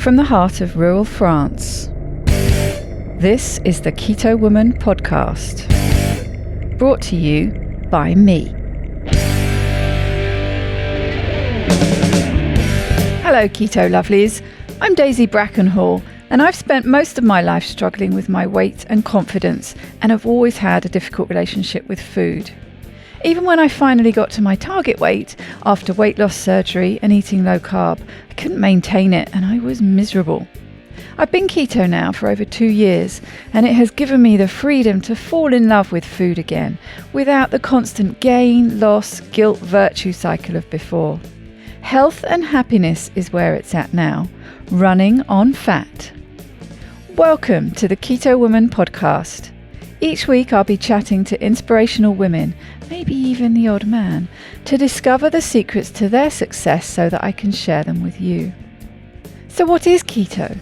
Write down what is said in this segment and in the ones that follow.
from the heart of rural France. This is the Keto Woman podcast, brought to you by me. Hello Keto Lovelies, I'm Daisy Brackenhall, and I've spent most of my life struggling with my weight and confidence, and have always had a difficult relationship with food. Even when I finally got to my target weight after weight loss surgery and eating low carb, I couldn't maintain it and I was miserable. I've been keto now for over 2 years, and it has given me the freedom to fall in love with food again, without the constant gain, loss, guilt, virtue cycle of before. Health and happiness is where it's at now, running on fat. Welcome to the Keto Woman podcast. Each week I'll be chatting to inspirational women, maybe even the odd man, to discover the secrets to their success so that I can share them with you. So what is keto?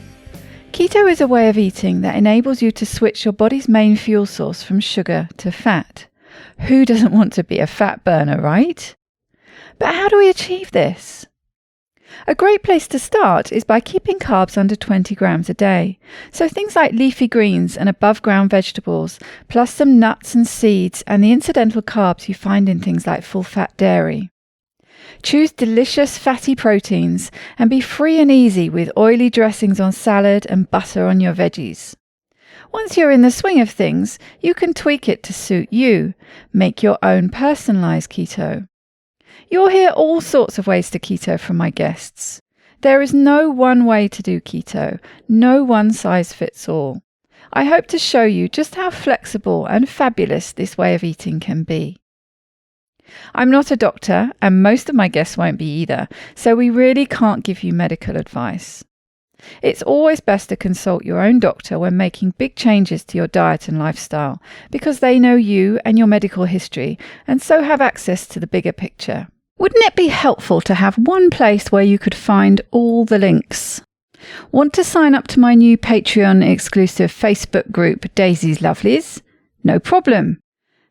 Keto is a way of eating that enables you to switch your body's main fuel source from sugar to fat. Who doesn't want to be a fat burner, right? But how do we achieve this? A great place to start is by keeping carbs under 20 grams a day. So things like leafy greens and above ground vegetables, plus some nuts and seeds and the incidental carbs you find in things like full fat dairy. Choose delicious fatty proteins and be free and easy with oily dressings on salad and butter on your veggies. Once you're in the swing of things, you can tweak it to suit you. Make your own personalized keto. You'll hear all sorts of ways to keto from my guests. There is no one way to do keto, no one size fits all. I hope to show you just how flexible and fabulous this way of eating can be. I'm not a doctor, and most of my guests won't be either, so we really can't give you medical advice. It's always best to consult your own doctor when making big changes to your diet and lifestyle, because they know you and your medical history, and so have access to the bigger picture. Wouldn't it be helpful to have one place where you could find all the links? Want to sign up to my new Patreon exclusive Facebook group, Daisy's Lovelies? No problem.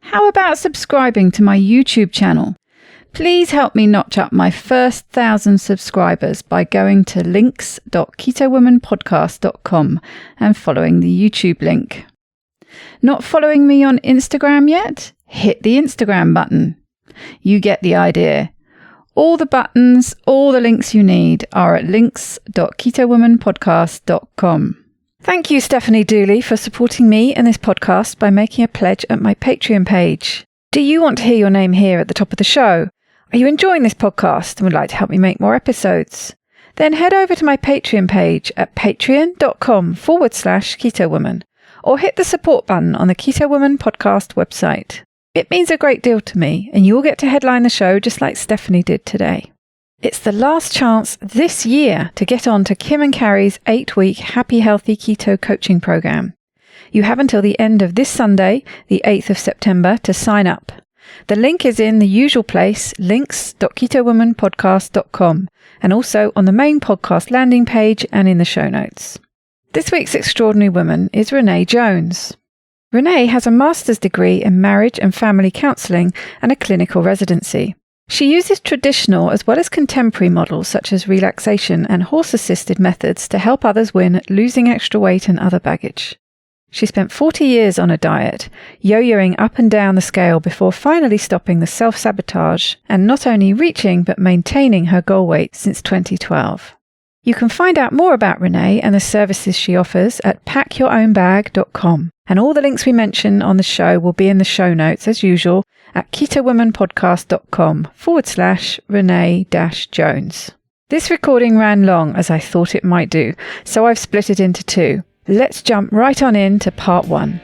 How about subscribing to my YouTube channel? Please help me notch up my first 1,000 subscribers by going to links.ketowomanpodcast.com and following the YouTube link. Not following me on Instagram yet? Hit the Instagram button. You get the idea. All the buttons, all the links you need are at links.ketowomanpodcast.com. Thank you, Stephanie Dooley, for supporting me and this podcast by making a pledge at my Patreon page. Do you want to hear your name here at the top of the show? Are you enjoying this podcast and would like to help me make more episodes? Then head over to my Patreon page at patreon.com/KetoWoman or hit the support button on the Keto Woman podcast website. It means a great deal to me, and you'll get to headline the show just like Stephanie did today. It's the last chance this year to get on to Kim and Carrie's 8-week Happy Healthy Keto coaching program. You have until the end of this Sunday, the 8th of September, to sign up. The link is in the usual place, links.ketowomanpodcast.com, and also on the main podcast landing page and in the show notes. This week's extraordinary woman is Renée Jones. Renée has a master's degree in marriage and family counselling and a clinical residency. She uses traditional as well as contemporary models such as relaxation and horse-assisted methods to help others win at losing extra weight and other baggage. She spent 40 years on a diet, yo-yoing up and down the scale before finally stopping the self-sabotage and not only reaching but maintaining her goal weight since 2012. You can find out more about Renée and the services she offers at packyourownbag.com. And all the links we mention on the show will be in the show notes as usual at ketowomanpodcast.com/Renée-Jones. This recording ran long as I thought it might do, so I've split it into 2. Let's jump right on into part 1.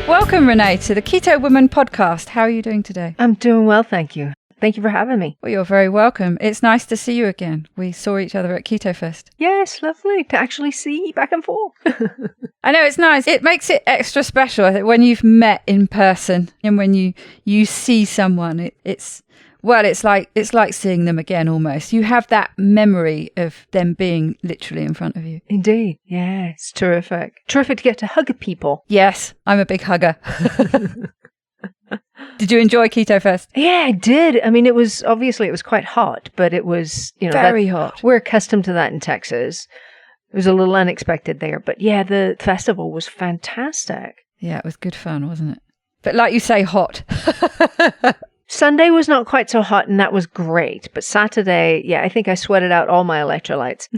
Welcome, Renée, to the Keto Woman podcast. How are you doing today? I'm doing well, thank you. Thank you for having me. Well, you're very welcome. It's nice to see you again. We saw each other at Keto Fest. Yes, lovely to actually see back and forth. I know, it's nice. It makes it extra special, I think, when you've met in person and when you see someone. It's like seeing them again almost. You have that memory of them being literally in front of you. Indeed. Yeah, it's terrific. Terrific to get to hug people. Yes, I'm a big hugger. Did you enjoy Keto Fest? Yeah, I did. I mean, it was quite hot, but it was, very hot. We're accustomed to that in Texas. It was a little unexpected there, but yeah, the festival was fantastic. Yeah, it was good fun, wasn't it? But like you say, hot. Sunday was not quite so hot, and that was great. But Saturday, yeah, I think I sweated out all my electrolytes.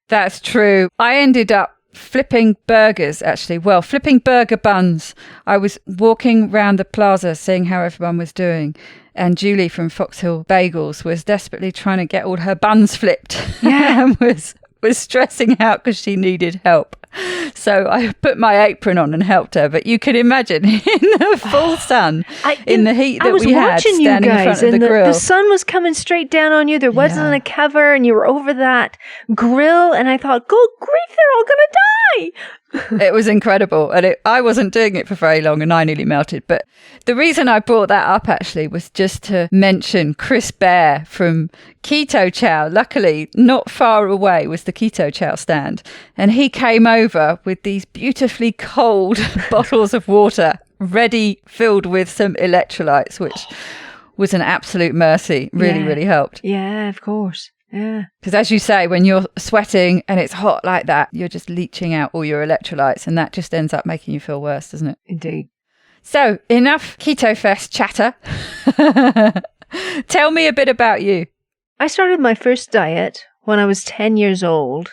That's true. I ended up flipping burgers, actually. Well, flipping burger buns. I was walking around the plaza seeing how everyone was doing. And Julie from Foxhill Bagels was desperately trying to get all her buns flipped. Yeah. And was stressing out because she needed help. So I put my apron on and helped her. But you can imagine in the full sun, in the heat that we had, standing in front of the grill. The sun was coming straight down on you. There wasn't a cover, and you were over that grill. And I thought, good grief, they're all going to die. It was incredible. And I wasn't doing it for very long, and I nearly melted. But the reason I brought that up, actually, was just to mention Chris Bear from Keto Chow. Luckily, not far away was the Keto Chow stand. And he came over with these beautifully cold bottles of water, ready, filled with some electrolytes, which was an absolute mercy. Really helped. Yeah, of course. Yeah. Because as you say, when you're sweating and it's hot like that, you're just leaching out all your electrolytes, and that just ends up making you feel worse, doesn't it? Indeed. So enough Keto Fest chatter. Tell me a bit about you. I started my first diet when I was 10 years old,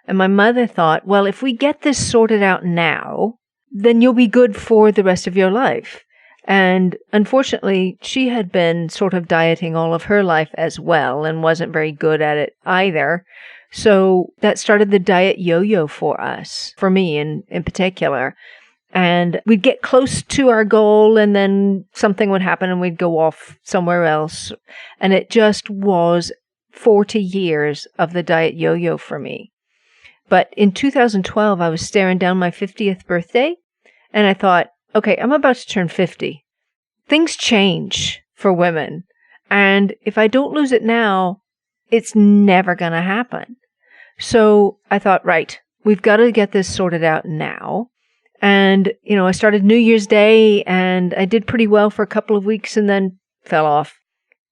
and my mother thought, well, if we get this sorted out now, then you'll be good for the rest of your life. And unfortunately, she had been sort of dieting all of her life as well and wasn't very good at it either. So that started the diet yo-yo for us, for me in particular. And we'd get close to our goal, and then something would happen and we'd go off somewhere else. And it just was 40 years of the diet yo-yo for me. But in 2012, I was staring down my 50th birthday, and I thought, okay, I'm about to turn 50. Things change for women. And if I don't lose it now, it's never going to happen. So I thought, right, we've got to get this sorted out now. And, I started New Year's Day, and I did pretty well for a couple of weeks and then fell off.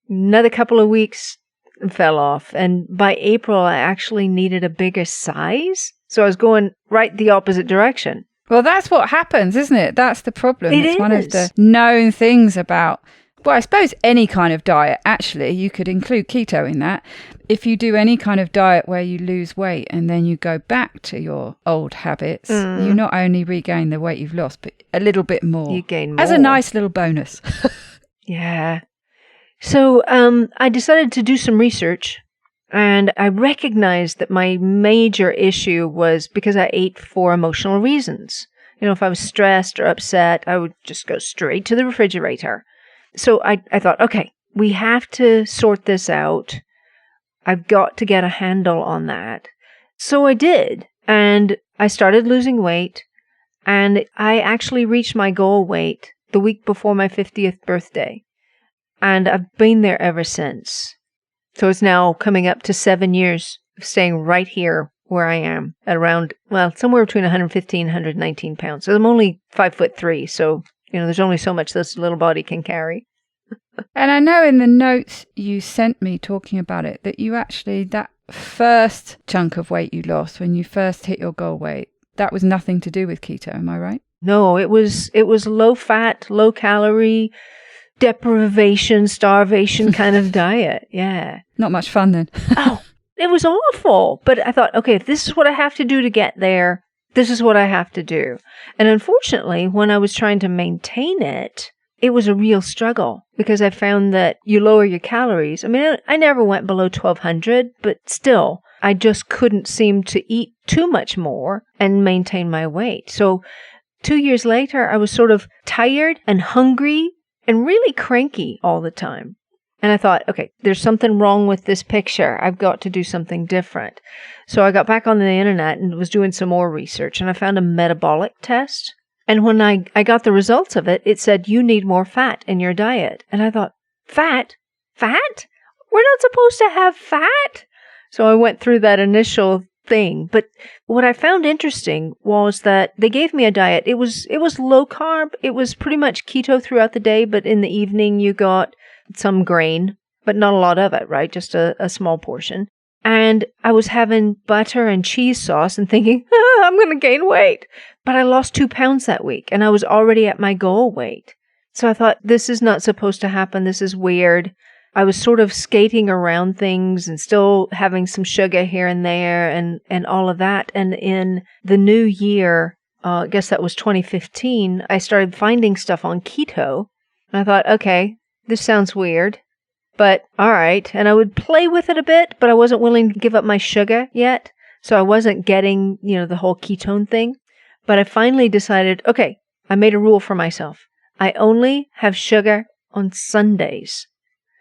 Another couple of weeks and fell off. And by April, I actually needed a bigger size. So I was going right the opposite direction. Well, that's what happens, isn't it? That's the problem. It's one of the is. known things about, well, I suppose any kind of diet, actually. You could include keto in that. If you do any kind of diet where you lose weight and then you go back to your old habits, you not only regain the weight you've lost, but a little bit more. You gain more. As a nice little bonus. Yeah. So I decided to do some research, and I recognized that my major issue was because I ate for emotional reasons. If I was stressed or upset, I would just go straight to the refrigerator. So I thought, okay, we have to sort this out. I've got to get a handle on that. So I did, and I started losing weight, and I actually reached my goal weight the week before my 50th birthday. And I've been there ever since. So it's now coming up to 7 years of staying right here where I am at around, somewhere between 115 and 119 pounds. So I'm only 5'3", so, there's only so much this little body can carry. And I know in the notes you sent me talking about it, that you actually, that first chunk of weight you lost when you first hit your goal weight, that was nothing to do with keto, am I right? No, it was low fat, low calorie, deprivation, starvation kind of diet. Yeah. Not much fun then. Oh, it was awful. But I thought, okay, if this is what I have to do to get there, this is what I have to do. And unfortunately, when I was trying to maintain it, it was a real struggle because I found that you lower your calories. I mean, I never went below 1,200, but still, I just couldn't seem to eat too much more and maintain my weight. So 2 years later, I was sort of tired and hungry and really cranky all the time. And I thought, okay, there's something wrong with this picture. I've got to do something different. So I got back on the internet and was doing some more research, and I found a metabolic test. And when I got the results of it, it said, you need more fat in your diet. And I thought, fat? Fat? We're not supposed to have fat? So I went through that initial thing. But what I found interesting was that they gave me a diet. It was low carb. It was pretty much keto throughout the day, but in the evening you got some grain, but not a lot of it, right? Just a small portion. And I was having butter and cheese sauce and thinking, I'm going to gain weight. But I lost 2 pounds that week and I was already at my goal weight. So I thought, this is not supposed to happen. This is weird. I was sort of skating around things and still having some sugar here and there and all of that. And in the new year, I guess that was 2015, I started finding stuff on keto. And I thought, okay, this sounds weird. But all right. And I would play with it a bit, but I wasn't willing to give up my sugar yet. So I wasn't getting, the whole ketone thing. But I finally decided, okay, I made a rule for myself. I only have sugar on Sundays.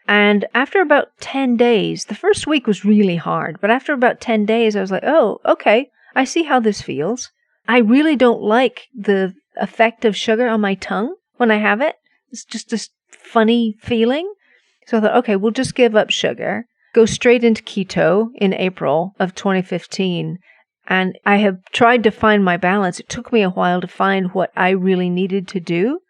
And after about 10 days, the first week was really hard. But after about 10 days, I was like, oh, okay, I see how this feels. I really don't like the effect of sugar on my tongue when I have it. It's just this funny feeling. So I thought, okay, we'll just give up sugar, go straight into keto in April of 2015. And I have tried to find my balance. It took me a while to find what I really needed to do,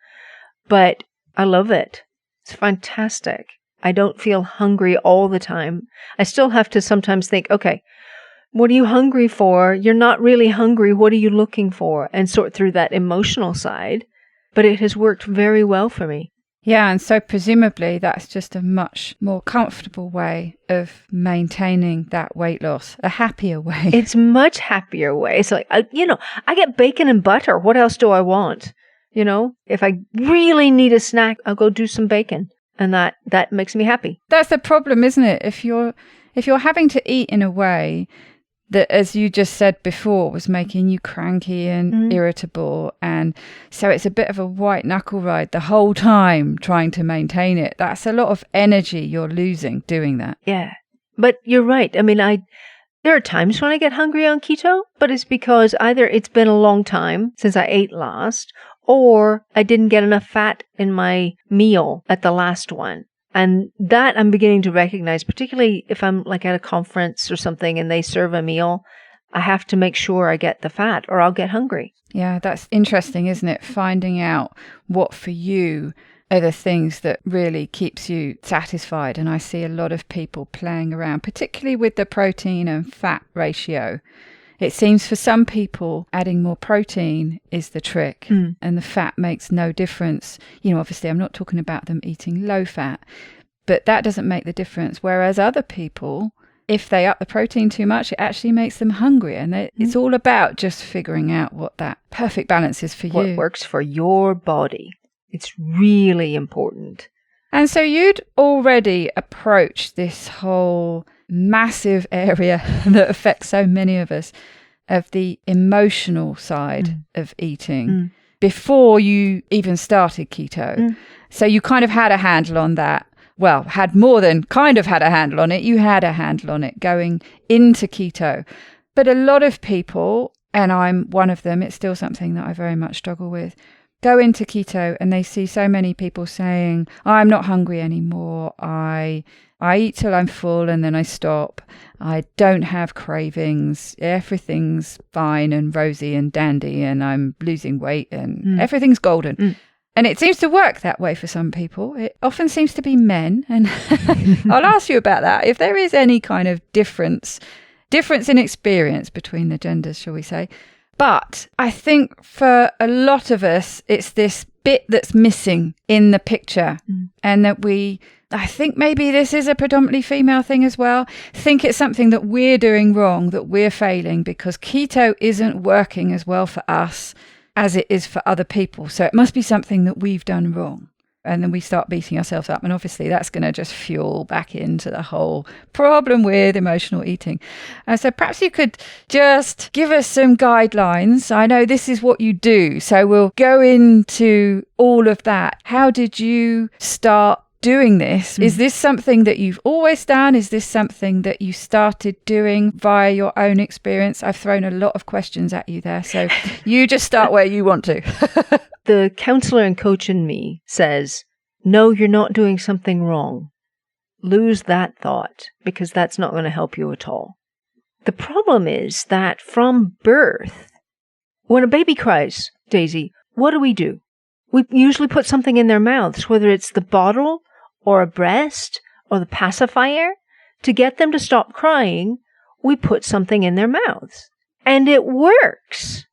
but I love it. It's fantastic. I don't feel hungry all the time. I still have to sometimes think, okay, what are you hungry for? You're not really hungry. What are you looking for? And sort through that emotional side. But it has worked very well for me. Yeah, and so presumably that's just a much more comfortable way of maintaining that weight loss, a happier way. It's much happier way. It's like, I get bacon and butter. What else do I want? If I really need a snack, I'll go do some bacon. And that makes me happy. That's the problem, isn't it? If you're having to eat in a way that, as you just said before, was making you cranky and irritable. And so it's a bit of a white knuckle ride the whole time trying to maintain it. That's a lot of energy you're losing doing that. Yeah. But you're right. I mean, there are times when I get hungry on keto, but it's because either it's been a long time since I ate last, or I didn't get enough fat in my meal at the last one. And that I'm beginning to recognize, particularly if I'm like at a conference or something and they serve a meal, I have to make sure I get the fat or I'll get hungry. Yeah, that's interesting, isn't it? Finding out what for you are the things that really keeps you satisfied. And I see a lot of people playing around, particularly with the protein and fat ratio. It seems for some people adding more protein is the trick and the fat makes no difference. Obviously I'm not talking about them eating low fat, but that doesn't make the difference. Whereas other people, if they up the protein too much, it actually makes them hungry. And it's all about just figuring out what that perfect balance is for you. What works for your body. It's really important. And so you'd already approached this whole massive area that affects so many of us, of the emotional side of eating before you even started keto. So you kind of had a handle on that. Well, had more than kind of had a handle on it. You had a handle on it going into keto. But a lot of people, and I'm one of them, it's still something that I very much struggle with, go into keto and they see so many people saying, I'm not hungry anymore. I eat till I'm full and then I stop. I don't have cravings. Everything's fine and rosy and dandy and I'm losing weight and everything's golden. And it seems to work that way for some people. It often seems to be men. And I'll ask you about that. If there is any kind of difference in experience between the genders, shall we say. But I think for a lot of us, it's this bit that's missing in the picture and that I think maybe this is a predominantly female thing as well. Think it's something that we're doing wrong, that we're failing because keto isn't working as well for us as it is for other people. So it must be something that we've done wrong. And then we start beating ourselves up. And obviously that's going to just fuel back into the whole problem with emotional eating. So perhaps you could just give us some guidelines. I know this is what you do. So we'll go into all of that. How did you start doing this? Is this something that you've always done? Is this something that you started doing via your own experience? I've thrown a lot of questions at you there. So you just start where you want to. The counselor and coach in me says, no, you're not doing something wrong. Lose that thought because that's not going to help you at all. The problem is that from birth, when a baby cries, Daisy, what do? We usually put something in their mouths, whether it's the bottle or a breast or the pacifier. To get them to stop crying, we put something in their mouths. And it works.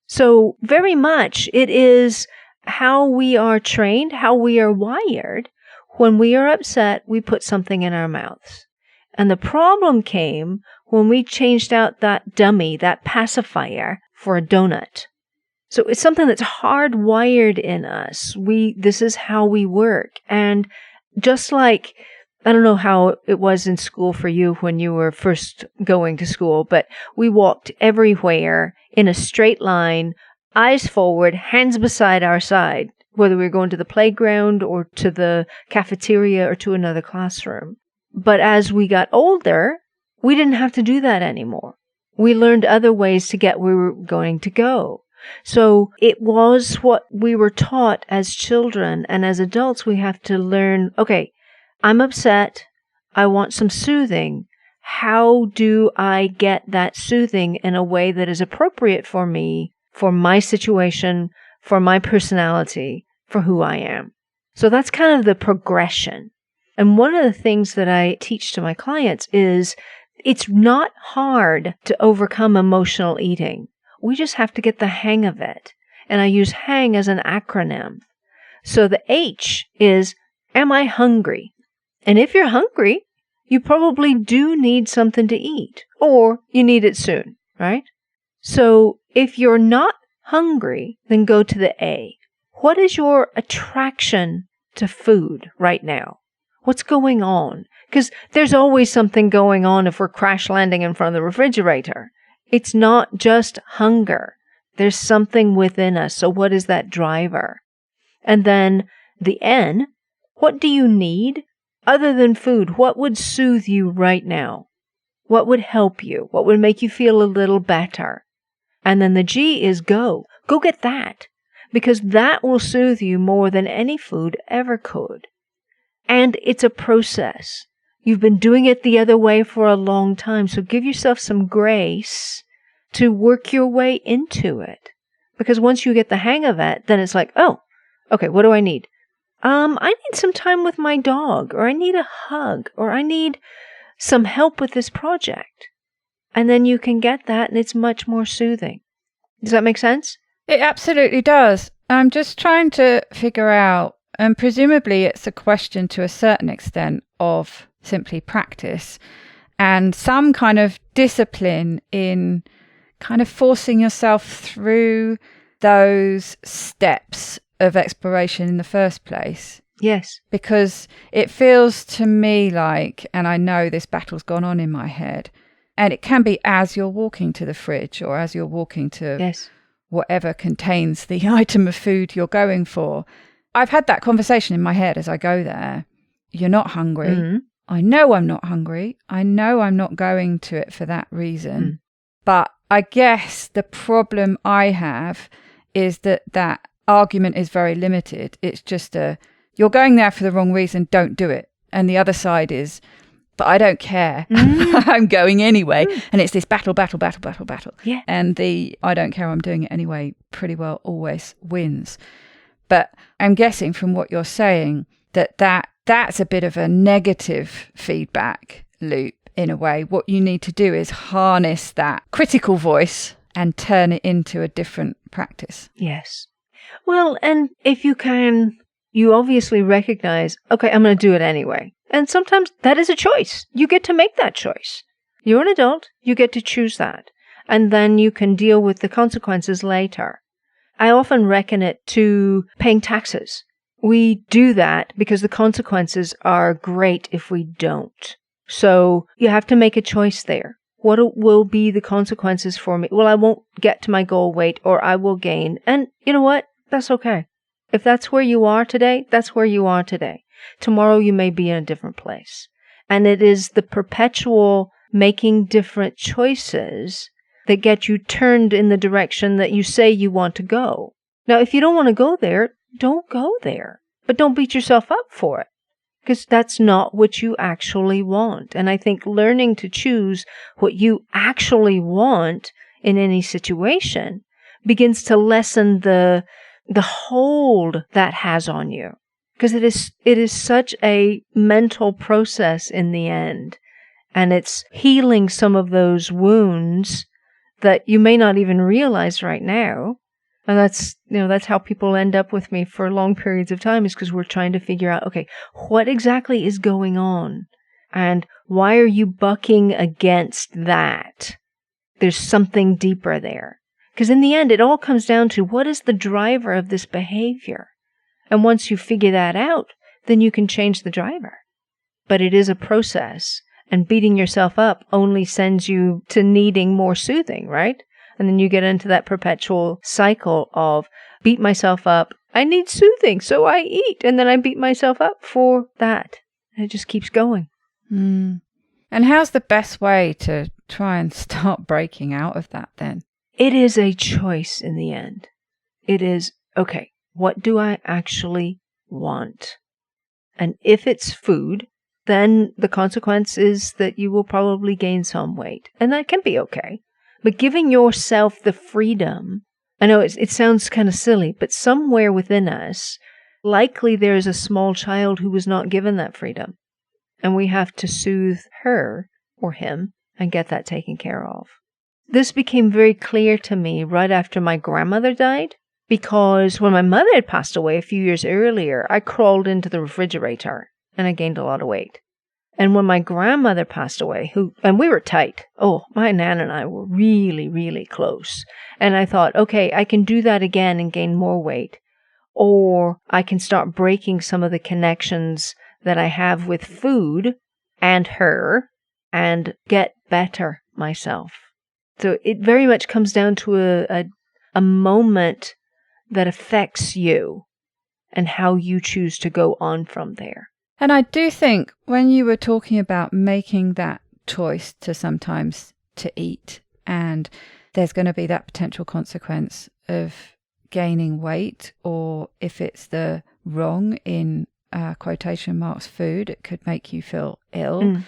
So very much it is how we are trained, how we are wired. When we are upset, we put something in our mouths. And the problem came when we changed out that dummy, that pacifier, for a donut. So it's something that's hardwired in us. This is how we work. And just like, I don't know how it was in school for you when you were first going to school, but we walked everywhere in a straight line, eyes forward, hands beside our side, whether we were going to the playground or to the cafeteria or to another classroom. But as we got older, we didn't have to do that anymore. We learned other ways to get where we were going to go. So it was what we were taught as children, and as adults we have to learn, okay, I'm upset, I want some soothing. How do I get that soothing in a way that is appropriate for me, for my situation, for my personality, for who I am? So that's kind of the progression. And one of the things that I teach to my clients is it's not hard to overcome emotional eating. We just have to get the hang of it. And I use HANG as an acronym. So the H is, am I hungry? And if you're hungry, you probably do need something to eat, or you need it soon, right? So if you're not hungry, then go to the A. What is your attraction to food right now? What's going on? Because there's always something going on if we're crash landing in front of the refrigerator. It's not just hunger. There's something within us. So what is that driver? And then the N, what do you need? Other than food, what would soothe you right now? What would help you? What would make you feel a little better? And then the G is go. Go get that. Because that will soothe you more than any food ever could. And it's a process. You've been doing it the other way for a long time, so give yourself some grace to work your way into it. Because once you get the hang of it, then it's like, oh, okay, what do I need? I need some time with my dog, or I need a hug, or I need some help with this project. And then you can get that, and it's much more soothing. Does that make sense? It absolutely does. I'm just trying to figure out, and presumably it's a question to a certain extent of simply practice and some kind of discipline in kind of forcing yourself through those steps of exploration in the first place. Yes. Because it feels to me like, and I know this battle's gone on in my head, and it can be as you're walking to the fridge or as you're walking to whatever contains the item of food you're going for. I've had that conversation in my head as I go there. You're not hungry. Mm-hmm. I know I'm not hungry. I know I'm not going to it for that reason. Mm. But I guess the problem I have is that argument is very limited. It's just you're going there for the wrong reason, don't do it. And the other side is, but I don't care. I'm going anyway. And it's this battle. Yeah. And the I don't care, I'm doing it anyway pretty well always wins. But I'm guessing from what you're saying that's a bit of a negative feedback loop in a way. What you need to do is harness that critical voice and turn it into a different practice. Yes. Well, and if you can, you obviously recognize, okay, I'm going to do it anyway. And sometimes that is a choice. You get to make that choice. You're an adult. You get to choose that. And then you can deal with the consequences later. I often reckon it to paying taxes. We do that because the consequences are great if we don't. So you have to make a choice there. What will be the consequences for me? Well, I won't get to my goal weight, or I will gain. And you know what? That's okay. If that's where you are today, that's where you are today. Tomorrow you may be in a different place. And it is the perpetual making different choices that get you turned in the direction that you say you want to go. Now, if you don't want to go there, don't go there. But don't beat yourself up for it. because that's not what you actually want. And I think learning to choose what you actually want in any situation begins to lessen the hold that has on you. Because it is such a mental process in the end. And it's healing some of those wounds that you may not even realize right now. And that's how people end up with me for long periods of time, is because we're trying to figure out, okay, what exactly is going on? And why are you bucking against that? There's something deeper there. Because in the end, it all comes down to, what is the driver of this behavior? And once you figure that out, then you can change the driver. But it is a process. And beating yourself up only sends you to needing more soothing, right? And then you get into that perpetual cycle of beat myself up. I need soothing, so I eat. And then I beat myself up for that. And it just keeps going. Mm. And how's the best way to try and start breaking out of that then? It is a choice in the end. It is, okay, what do I actually want? And if it's food, then the consequence is that you will probably gain some weight. And that can be okay. But giving yourself the freedom, I know it sounds kind of silly, but somewhere within us, likely there is a small child who was not given that freedom. And we have to soothe her or him and get that taken care of. This became very clear to me right after my grandmother died, because when my mother had passed away a few years earlier, I crawled into the refrigerator and I gained a lot of weight. And when my grandmother passed away, and we were tight. Oh, my Nan and I were really, really close. And I thought, okay, I can do that again and gain more weight. Or I can start breaking some of the connections that I have with food and her and get better myself. So it very much comes down to a moment that affects you and how you choose to go on from there. And I do think when you were talking about making that choice to sometimes to eat, and there's going to be that potential consequence of gaining weight, or if it's the wrong in quotation marks food, it could make you feel ill. Mm.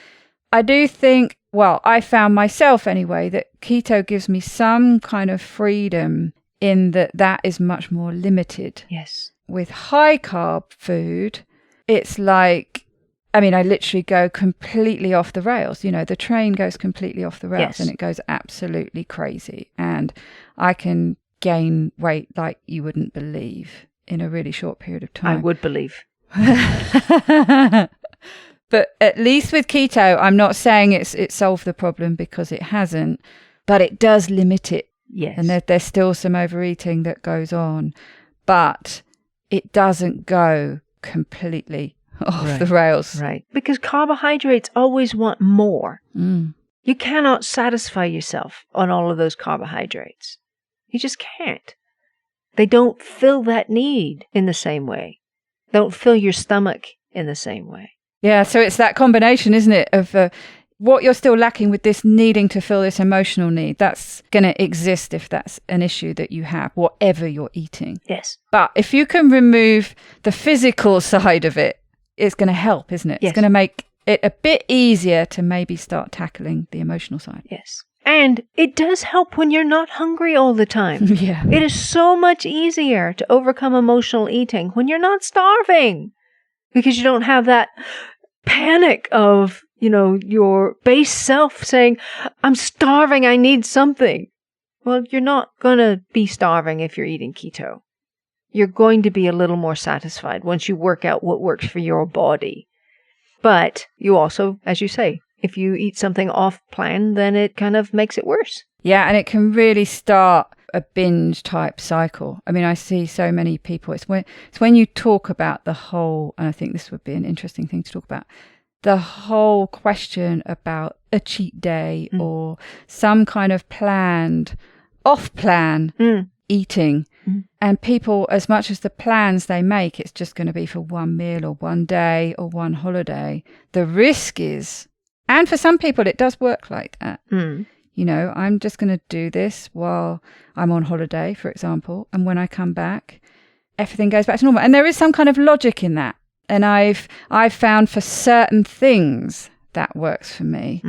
I do think, well, I found myself anyway, that keto gives me some kind of freedom in that is much more limited. Yes. With high carb food, it's like, I mean, I literally go completely off the rails. You know, the train goes completely off the rails. Yes. And it goes absolutely crazy. And I can gain weight like you wouldn't believe in a really short period of time. I would believe. But at least with keto, I'm not saying it solved the problem, because it hasn't, but it does limit it. Yes. And there's still some overeating that goes on, but it doesn't go completely off the rails. Right. Because carbohydrates always want more. Mm. You cannot satisfy yourself on all of those carbohydrates. You just can't. They don't fill that need in the same way. They don't fill your stomach in the same way. Yeah, so it's that combination, isn't it, of what you're still lacking with this needing to fill this emotional need. That's going to exist if that's an issue that you have, whatever you're eating. Yes. But if you can remove the physical side of it, it's going to help, isn't it? Yes. It's going to make it a bit easier to maybe start tackling the emotional side. Yes. And it does help when you're not hungry all the time. Yeah. It is so much easier to overcome emotional eating when you're not starving, because you don't have that panic of, your base self saying, I'm starving, I need something. Well, you're not going to be starving if you're eating keto. You're going to be a little more satisfied once you work out what works for your body. But you also, as you say, if you eat something off plan, then it kind of makes it worse. Yeah, and it can really start a binge type cycle. I mean, I see so many people. It's when you talk about the whole, and I think this would be an interesting thing to talk about, the whole question about a cheat day or some kind of planned, off-plan eating. Mm. And people, as much as the plans they make, it's just going to be for one meal or one day or one holiday. The risk is, and for some people it does work like that. Mm. I'm just going to do this while I'm on holiday, for example. And when I come back, everything goes back to normal. And there is some kind of logic in that. And I've found for certain things that works for me.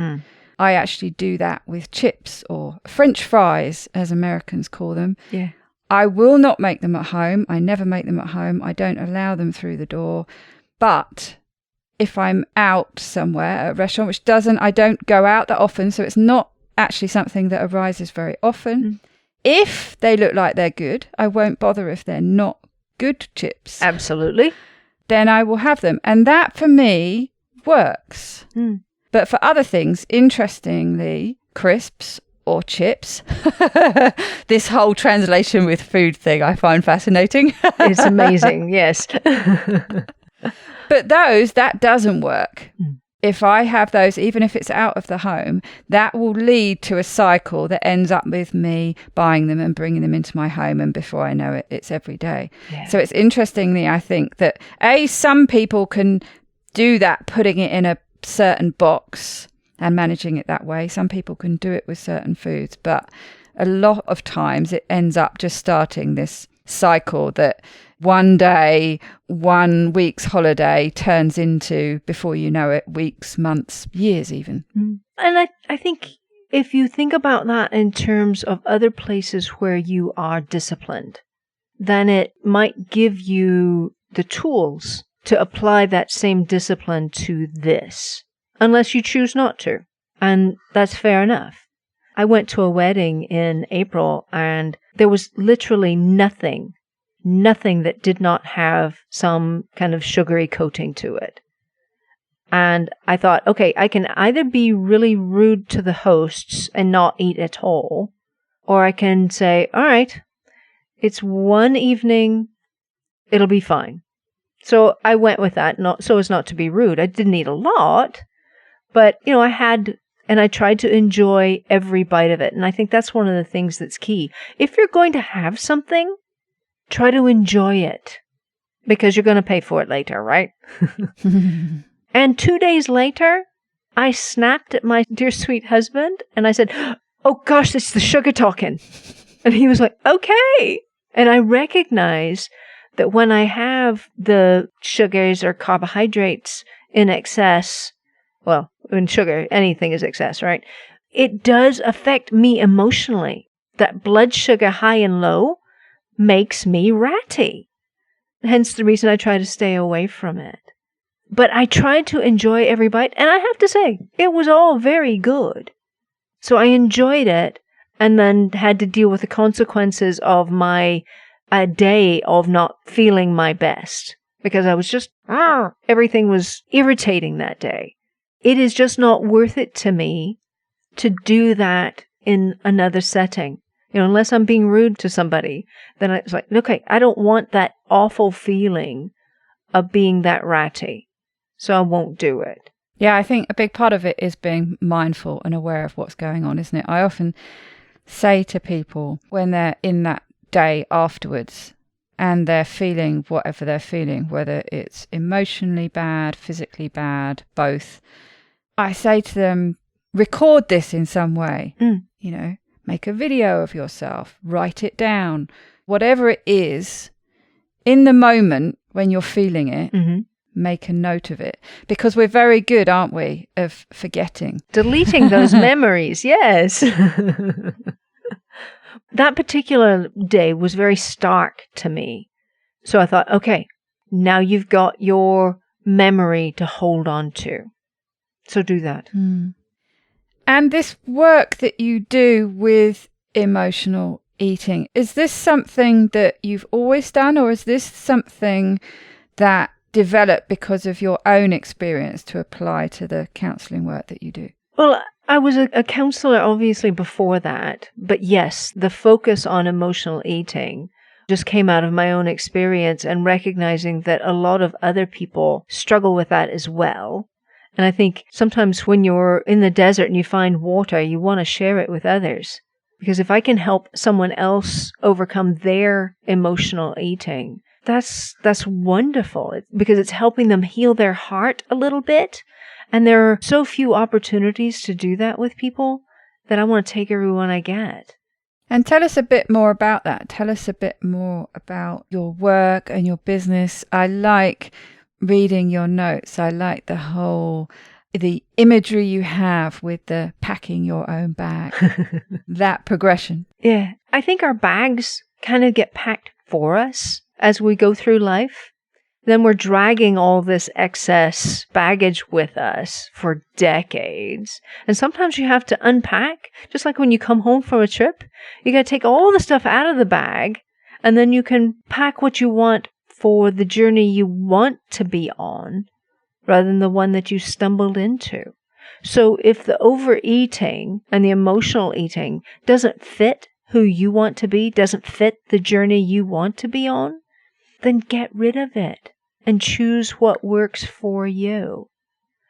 I actually do that with chips or French fries, as Americans call them. Yeah. I will not make them at home. I never make them at home. I don't allow them through the door. But if I'm out somewhere at a restaurant, I don't go out that often, so it's not actually something that arises very often. If they look like they're good, I won't bother if they're not good chips. Absolutely. Then I will have them. And that for me works. But for other things, interestingly, crisps or chips, this whole translation with food thing I find fascinating. It's amazing, yes. But that doesn't work. If I have those, even if it's out of the home, that will lead to a cycle that ends up with me buying them and bringing them into my home. And before I know it, it's every day. Yeah. So it's interestingly, I think that some people can do that, putting it in a certain box and managing it that way. Some people can do it with certain foods, but a lot of times it ends up just starting this cycle that one day, 1 week's holiday turns into, before you know it, weeks, months, years even. And I think if you think about that in terms of other places where you are disciplined, then it might give you the tools to apply that same discipline to this, unless you choose not to. And that's fair enough. I went to a wedding in April and there was literally nothing that did not have some kind of sugary coating to it. And I thought, okay, I can either be really rude to the hosts and not eat at all, or I can say, all right, it's one evening, it'll be fine. So I went with that, not so as not to be rude. I didn't eat a lot, but I tried to enjoy every bite of it. And I think that's one of the things that's key. If you're going to have something, try to enjoy it, because you're going to pay for it later, right? And 2 days later, I snapped at my dear sweet husband and I said, oh gosh, it's the sugar talking. And he was like, okay. And I recognize that when I have the sugars or carbohydrates in excess, well, in sugar, anything is excess, right? It does affect me emotionally. That blood sugar high and low makes me ratty. Hence the reason I try to stay away from it. But I tried to enjoy every bite, and I have to say, it was all very good. So I enjoyed it, and then had to deal with the consequences of my day of not feeling my best, because I was just, everything was irritating that day. It is just not worth it to me to do that in another setting. Unless I'm being rude to somebody, then it's like, okay, I don't want that awful feeling of being that ratty. So I won't do it. Yeah, I think a big part of it is being mindful and aware of what's going on, isn't it? I often say to people when they're in that day afterwards and they're feeling whatever they're feeling, whether it's emotionally bad, physically bad, both, I say to them, record this in some way, make a video of yourself, write it down, whatever it is, in the moment when you're feeling it, make a note of it. Because we're very good, aren't we, of forgetting. Deleting those memories, yes. That particular day was very stark to me. So I thought, okay, now you've got your memory to hold on to. So do that. And this work that you do with emotional eating, is this something that you've always done, or is this something that developed because of your own experience to apply to the counselling work that you do? Well, I was a counsellor obviously before that, but yes, the focus on emotional eating just came out of my own experience and recognizing that a lot of other people struggle with that as well. And I think sometimes when you're in the desert and you find water, you want to share it with others. Because if I can help someone else overcome their emotional eating, that's wonderful, because it's helping them heal their heart a little bit. And there are so few opportunities to do that with people that I want to take everyone I get. And tell us a bit more about that. Tell us a bit more about your work and your business. I like reading your notes, I like the imagery you have with the packing your own bag, that progression. Yeah. I think our bags kind of get packed for us as we go through life. Then we're dragging all this excess baggage with us for decades. And sometimes you have to unpack, just like when you come home from a trip. You got to take all the stuff out of the bag, and then you can pack what you want for the journey you want to be on, rather than the one that you stumbled into. So if the overeating and the emotional eating doesn't fit who you want to be, doesn't fit the journey you want to be on, then get rid of it and choose what works for you.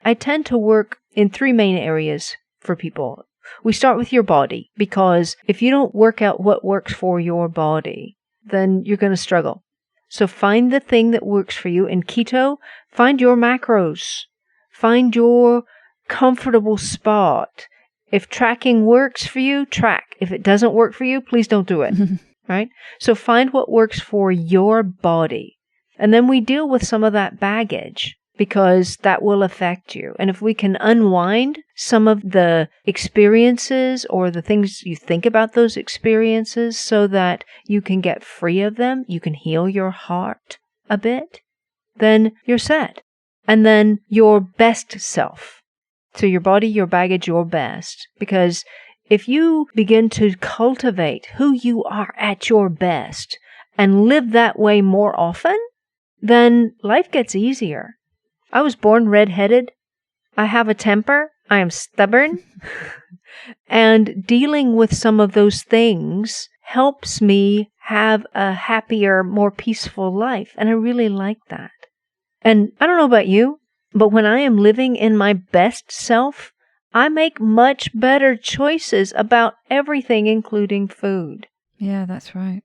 I tend to work in 3 main areas for people. We start with your body, because if you don't work out what works for your body, then you're going to struggle. So find the thing that works for you. In keto, find your macros. Find your comfortable spot. If tracking works for you, track. If it doesn't work for you, please don't do it. Right? So find what works for your body. And then we deal with some of that baggage, because that will affect you. And if we can unwind some of the experiences or the things you think about those experiences so that you can get free of them, you can heal your heart a bit, then you're set. And then your best self. So your body, your baggage, your best. Because if you begin to cultivate who you are at your best and live that way more often, then life gets easier. I was born redheaded. I have a temper. I am stubborn. And dealing with some of those things helps me have a happier, more peaceful life. And I really like that. And I don't know about you, but when I am living in my best self, I make much better choices about everything, including food. Yeah, that's right.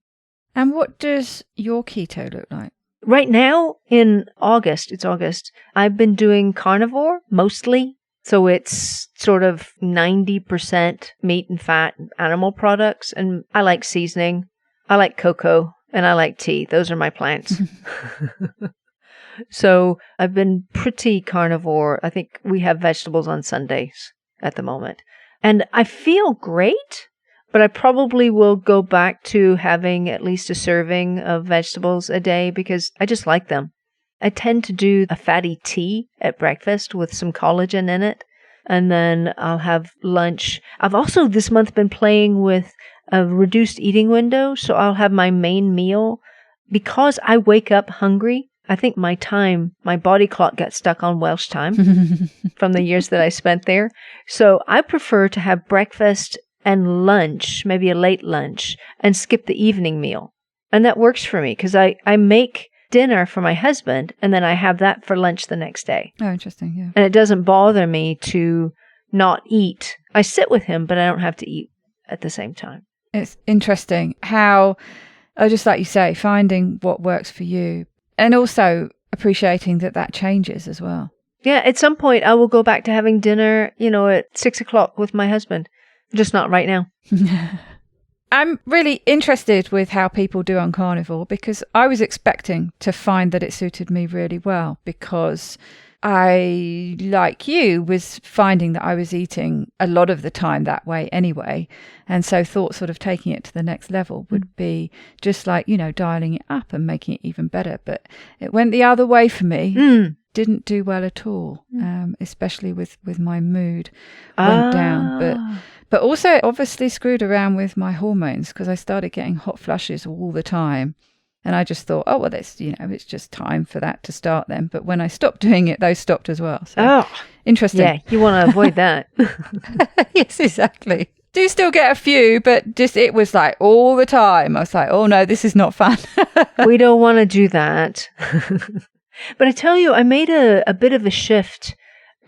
And what does your keto look like? Right now, in August, it's August, I've been doing carnivore mostly. So it's sort of 90% meat and fat animal products. And I like seasoning. I like cocoa and I like tea. Those are my plants. So I've been pretty carnivore. I think we have vegetables on Sundays at the moment. And I feel great, but I probably will go back to having at least a serving of vegetables a day because I just like them. I tend to do a fatty tea at breakfast with some collagen in it. And then I'll have lunch. I've also this month been playing with a reduced eating window. So I'll have my main meal because I wake up hungry. I think my body clock got stuck on Welsh time from the years that I spent there. So I prefer to have breakfast and lunch, maybe a late lunch, and skip the evening meal. And that works for me because I make dinner for my husband and then I have that for lunch the next day. Oh, interesting. Yeah. And it doesn't bother me to not eat. I sit with him, but I don't have to eat at the same time. It's interesting how, just like you say, finding what works for you. And also appreciating that changes as well. Yeah, at some point I will go back to having dinner, at 6 o'clock with my husband. Just not right now. I'm really interested with how people do on carnivore because I was expecting to find that it suited me really well because I, like you, was finding that I was eating a lot of the time that way anyway. And so thought sort of taking it to the next level would be just like, dialing it up and making it even better. But it went the other way for me. Didn't do well at all, especially with my mood went down. But also obviously screwed around with my hormones because I started getting hot flushes all the time. And I just thought, it's just time for that to start then. But when I stopped doing it, those stopped as well. So interesting. Yeah, you want to avoid that. Yes, exactly. Do still get a few, but just it was like all the time. I was like, oh no, this is not fun. We don't want to do that. But I tell you, I made a bit of a shift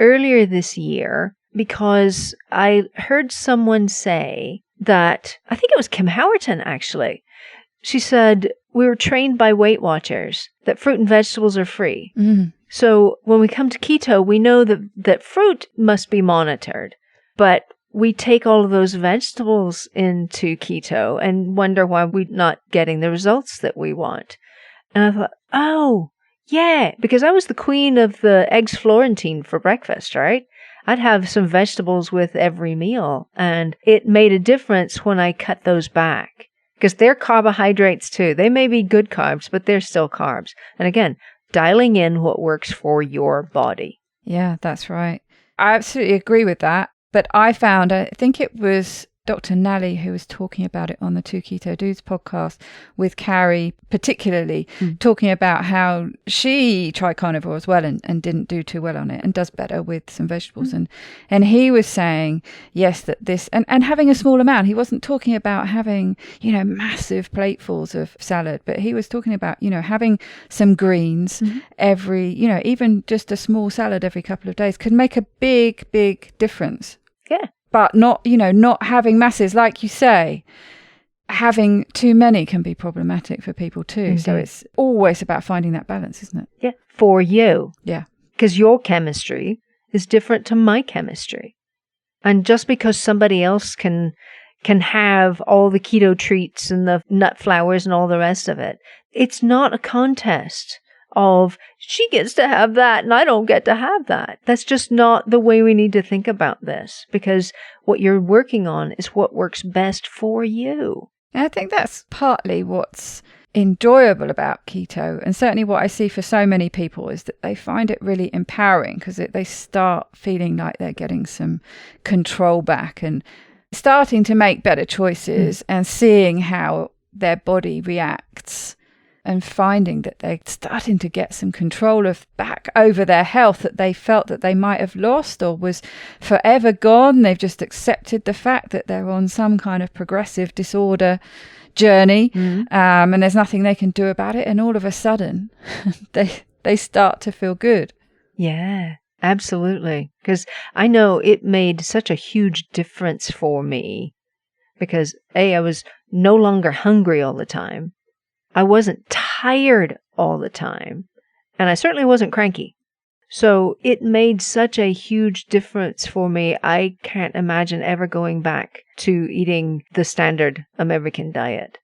earlier this year because I heard someone say that, I think it was Kim Howerton actually. She said, we were trained by Weight Watchers that fruit and vegetables are free. So when we come to keto, we know that fruit must be monitored, but we take all of those vegetables into keto and wonder why we're not getting the results that we want. And I thought, Yeah, because I was the queen of the eggs Florentine for breakfast, right? I'd have some vegetables with every meal, and it made a difference when I cut those back. Because they're carbohydrates too. They may be good carbs, but they're still carbs. And again, dialing in what works for your body. Yeah, that's right. I absolutely agree with that. But I think it was Dr. Nally who was talking about it on the Two Keto Dudes podcast with Carrie, particularly talking about how she tried carnivore as well and didn't do too well on it and does better with some vegetables. And he was saying, yes, that this, and having a small amount, he wasn't talking about having, massive platefuls of salad, but he was talking about, having some greens every, even just a small salad every couple of days could make a big, big difference. Yeah. But not having masses, like you say, having too many can be problematic for people too. Mm-hmm. So it's always about finding that balance, isn't it? Yeah. For you. Yeah. Because your chemistry is different to my chemistry. And just because somebody else can have all the keto treats and the nut flours and all the rest of it, it's not a contest of she gets to have that and I don't get to have that. That's just not the way we need to think about this, because what you're working on is what works best for you. And I think that's partly what's enjoyable about keto, and certainly what I see for so many people is that they find it really empowering because they start feeling like they're getting some control back and starting to make better choices and seeing how their body reacts. And finding that they're starting to get some control back over their health that they felt that they might have lost or was forever gone. They've just accepted the fact that they're on some kind of progressive disorder journey, and there's nothing they can do about it. And all of a sudden, they start to feel good. Yeah, absolutely. Because I know it made such a huge difference for me because I was no longer hungry all the time. I wasn't tired all the time, and I certainly wasn't cranky. So it made such a huge difference for me. I can't imagine ever going back to eating the standard American diet.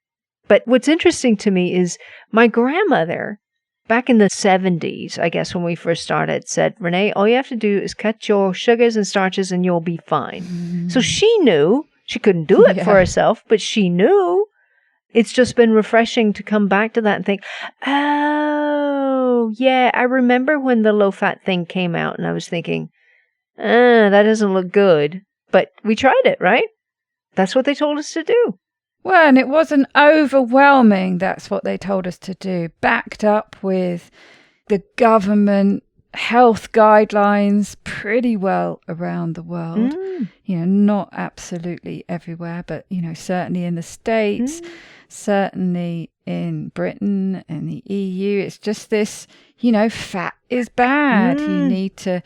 But what's interesting to me is my grandmother, back in the 70s, I guess when we first started, said, Renee, all you have to do is cut your sugars and starches and you'll be fine. So she knew. She couldn't do it for herself, but she knew. It's just been refreshing to come back to that and think, oh, yeah, I remember when the low-fat thing came out and I was thinking, that doesn't look good. But we tried it, right? That's what they told us to do. Well, and it wasn't overwhelming. That's what they told us to do. Backed up with the government health guidelines pretty well around the world. Not absolutely everywhere, but, certainly in the States, certainly in Britain and the EU. It's just this, fat is bad. You need to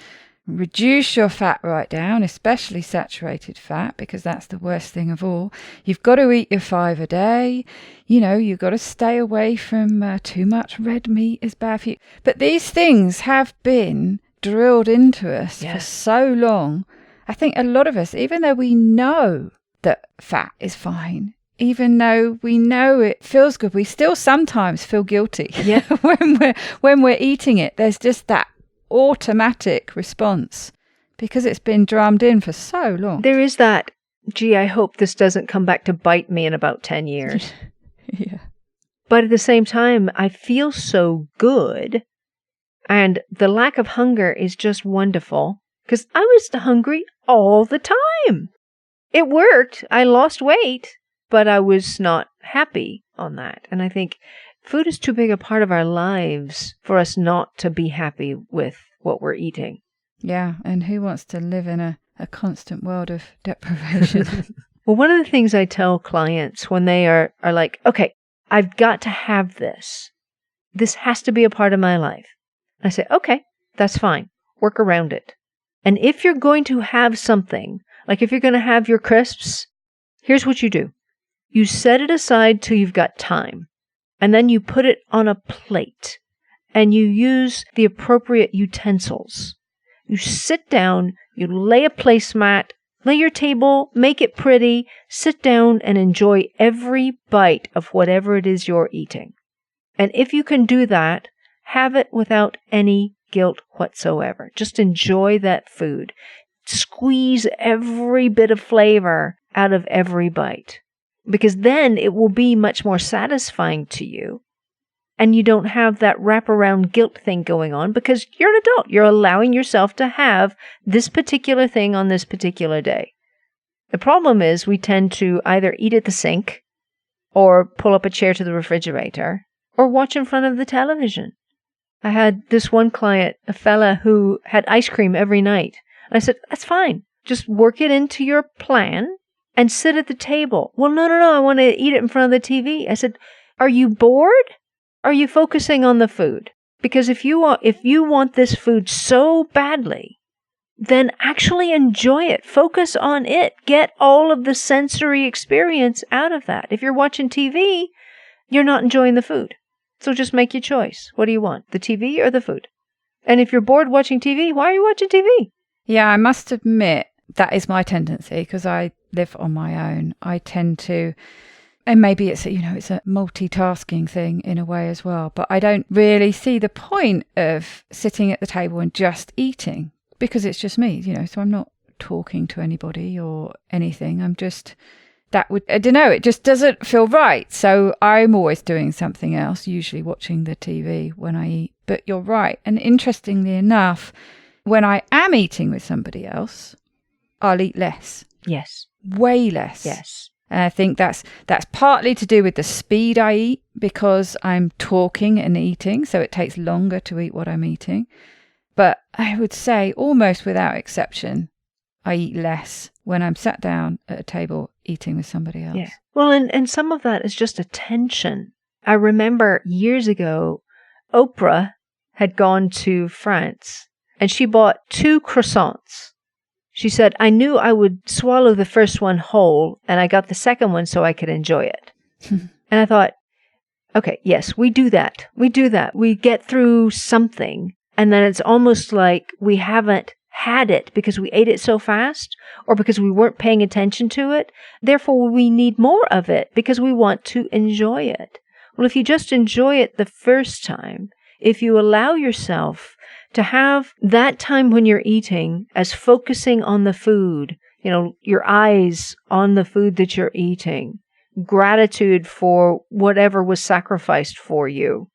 reduce your fat right down, especially saturated fat, because that's the worst thing of all. You've got to eat your 5 a day. You've got to stay away from too much red meat is bad for you. But these things have been drilled into us for so long. I think a lot of us, even though we know that fat is fine, even though we know it feels good, we still sometimes feel guilty when we're eating it. There's just that automatic response because it's been drummed in for so long. There is that, gee, I hope this doesn't come back to bite me in about 10 years. Yeah. But at the same time, I feel so good. And the lack of hunger is just wonderful because I was hungry all the time. It worked. I lost weight, but I was not happy on that. And I think food is too big a part of our lives for us not to be happy with what we're eating. Yeah, and who wants to live in a constant world of deprivation? Well, one of the things I tell clients when they are like, okay, I've got to have this. This has to be a part of my life. I say, okay, that's fine. Work around it. And if you're going to have something, like if you're going to have your crisps, here's what you do. You set it aside till you've got time. And then you put it on a plate. And you use the appropriate utensils. You sit down, you lay a placemat, lay your table, make it pretty, sit down and enjoy every bite of whatever it is you're eating. And if you can do that, have it without any guilt whatsoever. Just enjoy that food. Squeeze every bit of flavor out of every bite, because then it will be much more satisfying to you. And you don't have that wraparound guilt thing going on because you're an adult. You're allowing yourself to have this particular thing on this particular day. The problem is we tend to either eat at the sink or pull up a chair to the refrigerator or watch in front of the television. I had this one client, a fella who had ice cream every night. And I said, that's fine. Just work it into your plan and sit at the table. Well, no, I want to eat it in front of the TV. I said, are you bored? Are you focusing on the food? Because if you want this food so badly, then actually enjoy it. Focus on it. Get all of the sensory experience out of that. If you're watching TV, you're not enjoying the food. So just make your choice. What do you want? The TV or the food? And if you're bored watching TV, why are you watching TV? Yeah, I must admit that is my tendency because I live on my own. I tend to, and maybe it's it's a multitasking thing in a way as well, but I don't really see the point of sitting at the table and just eating because it's just me, so I'm not talking to anybody or anything. I don't know, it just doesn't feel right. So I'm always doing something else, usually watching the TV when I eat. But you're right. And interestingly enough, when I am eating with somebody else, I'll eat less. Yes. Way less. Yes. And I think that's partly to do with the speed I eat because I'm talking and eating, so it takes longer to eat what I'm eating. But I would say almost without exception, I eat less when I'm sat down at a table eating with somebody else. Yeah. Well, and some of that is just attention. I remember years ago, Oprah had gone to France and she bought 2 croissants. She said, I knew I would swallow the first one whole, and I got the second one so I could enjoy it. And I thought, okay, yes, we do that. We do that. We get through something, and then it's almost like we haven't had it because we ate it so fast or because we weren't paying attention to it. Therefore, we need more of it because we want to enjoy it. Well, if you just enjoy it the first time, if you allow yourself to have that time when you're eating as focusing on the food, your eyes on the food that you're eating, gratitude for whatever was sacrificed for you,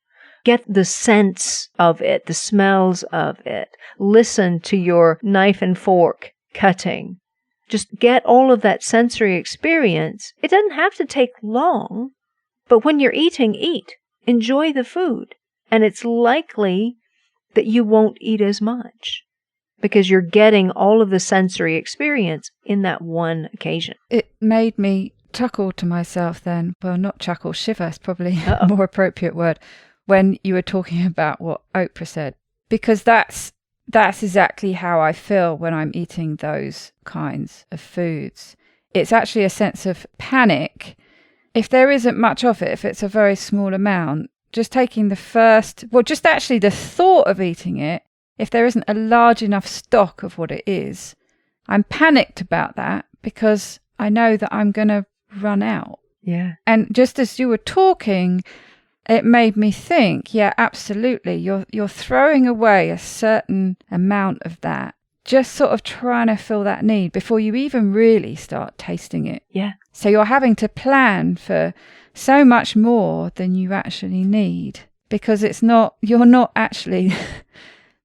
get the sense of it, the smells of it, listen to your knife and fork cutting, just get all of that sensory experience. It doesn't have to take long, but when you're eating, eat, enjoy the food. And it's likely that you won't eat as much because you're getting all of the sensory experience in that one occasion. It made me chuckle to myself then. Well, not chuckle, shiver is probably a more appropriate word when you were talking about what Oprah said, because that's exactly how I feel when I'm eating those kinds of foods. It's actually a sense of panic. If there isn't much of it, if it's a very small amount, just taking the thought of eating it, if there isn't a large enough stock of what it is, I'm panicked about that because I know that I'm going to run out. Yeah. And just as you were talking, it made me think, yeah, absolutely. You're throwing away a certain amount of that, just sort of trying to fill that need before you even really start tasting it. Yeah. So you're having to plan for so much more than you actually need because you're not actually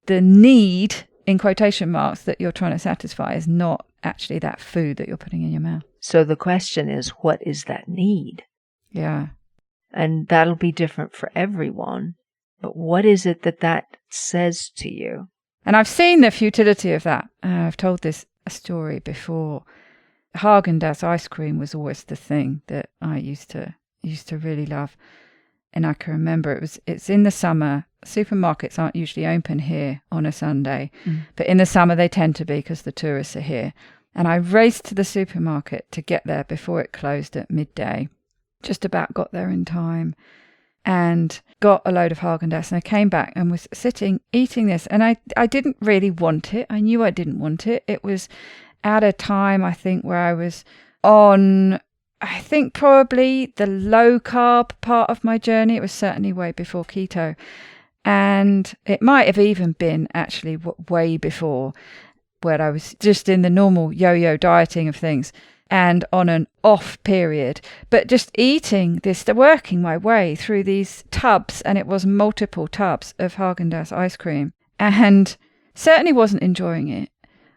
the need in quotation marks that you're trying to satisfy is not actually that food that you're putting in your mouth. So the question is, what is that need? Yeah. And that'll be different for everyone. But what is it that says to you? And I've seen the futility of that. I've told this a story before. Haagen-Dazs ice cream was always the thing that I used to really love. And I can remember it's in the summer. Supermarkets aren't usually open here on a Sunday, but in the summer they tend to be because the tourists are here. And I raced to the supermarket to get there before it closed at midday. Just about got there in time and got a load of Haagen-Dazs. And I came back and was sitting eating this. And I didn't really want it. I knew I didn't want it. It was at a time, I think, where I was on, I think, probably the low carb part of my journey. It was certainly way before keto. And it might have even been actually way before, where I was just in the normal yo-yo dieting of things and on an off period, but just eating this, working my way through these tubs, and it was multiple tubs of Haagen-Dazs ice cream, and certainly wasn't enjoying it.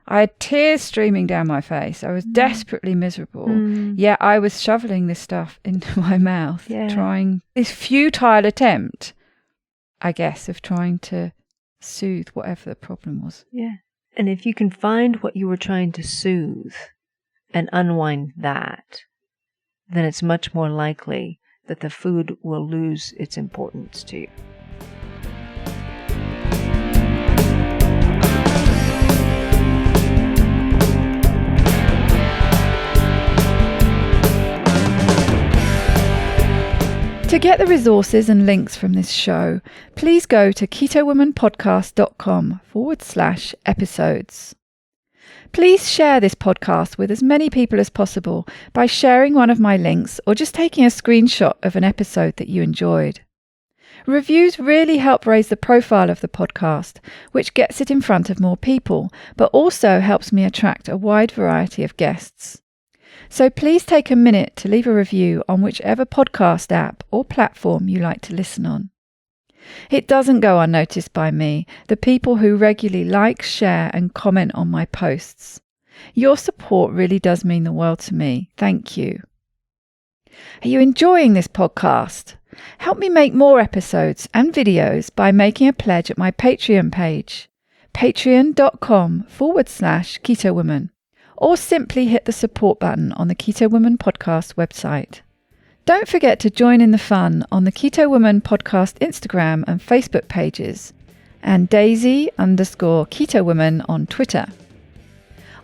I had tears streaming down my face. I was desperately miserable. Yet I was shoveling this stuff into my mouth, trying this futile attempt, I guess, of trying to soothe whatever the problem was. Yeah. And if you can find what you were trying to soothe and unwind that, then it's much more likely that the food will lose its importance to you. To get the resources and links from this show, please go to ketowomanpodcast.com/episodes. Please share this podcast with as many people as possible by sharing one of my links or just taking a screenshot of an episode that you enjoyed. Reviews really help raise the profile of the podcast, which gets it in front of more people, but also helps me attract a wide variety of guests. So please take a minute to leave a review on whichever podcast app or platform you like to listen on. It doesn't go unnoticed by me, the people who regularly like, share and comment on my posts. Your support really does mean the world to me. Thank you. Are you enjoying this podcast? Help me make more episodes and videos by making a pledge at my Patreon page, patreon.com/KetoWoman. Or simply hit the support button on the Keto Woman Podcast website. Don't forget to join in the fun on the Keto Woman Podcast Instagram and Facebook pages, and Daisy_Keto Woman on Twitter.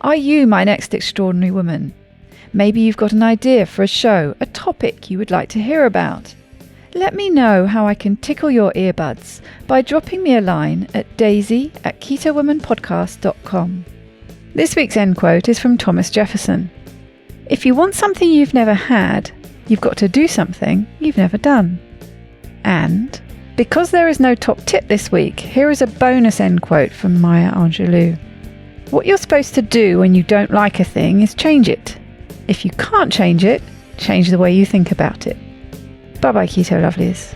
Are you my next extraordinary woman? Maybe you've got an idea for a show, a topic you would like to hear about. Let me know how I can tickle your earbuds by dropping me a line at daisy@ketowomanpodcast.com. This week's end quote is from Thomas Jefferson. If you want something you've never had, you've got to do something you've never done. And because there is no top tip this week, here is a bonus end quote from Maya Angelou. What you're supposed to do when you don't like a thing is change it. If you can't change it, change the way you think about it. Bye-bye, Keto Lovelies.